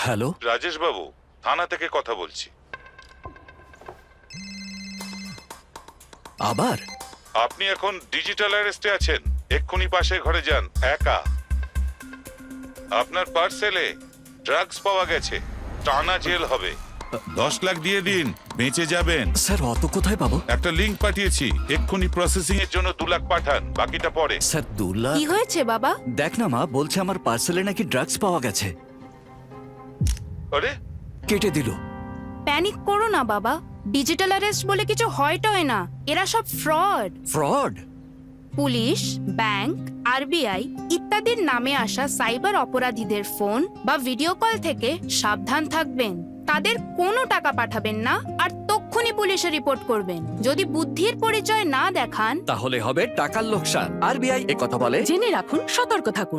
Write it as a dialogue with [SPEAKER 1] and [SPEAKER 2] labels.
[SPEAKER 1] Hello,
[SPEAKER 2] Rajesh বাবু, থানা থেকে কথা বলছি।
[SPEAKER 1] আবার?
[SPEAKER 2] আপনি এখন ডিজিটাল অ্যারেস্টে আছেন। এক্ষুনি পাশের ঘরে যান, একা। আপনার পার্সেলে ড্রাগস পাওয়া গেছে, টানা জেল হবে। 10 লাখ দিয়ে দিন, বেঁচে যাবেন।
[SPEAKER 1] স্যার অত কোথায় পাবো?
[SPEAKER 2] একটা লিংক পাঠিয়েছি, এক্ষুনি প্রসেসিং এর জন্য 2 লাখ পাঠান, বাকিটা পরে।
[SPEAKER 1] স্যার 2 লাখ?
[SPEAKER 3] কি হয়েছে বাবা?
[SPEAKER 1] দেখ না মা, বলছে আমার পার্সেলে নাকি ড্রাগস পাওয়া গেছে।
[SPEAKER 2] আরে
[SPEAKER 1] কেটে দিল।
[SPEAKER 3] প্যানিক করো না বাবা, ডিজিটাল অ্যারেস্ট বলে কিছু হয়টয় না, এরা সব fraud.
[SPEAKER 1] Fraud?
[SPEAKER 3] Police, bank, RBI ইত্যাদির নামে আসা সাইবার অপরাধীদের ফোন বা ভিডিও কল থেকে সাবধান থাকবেন। তাদের কোনো টাকা পাঠাবেন না আর তক্ষুনি পুলিশে রিপোর্ট করবেন। যদি বুদ্ধির পরিচয় না দেখান
[SPEAKER 1] তাহলে হবে টাকার লোকসান। আরবিআই কথা বলে।
[SPEAKER 3] জেনে রাখুন, সতর্ক থাকুন।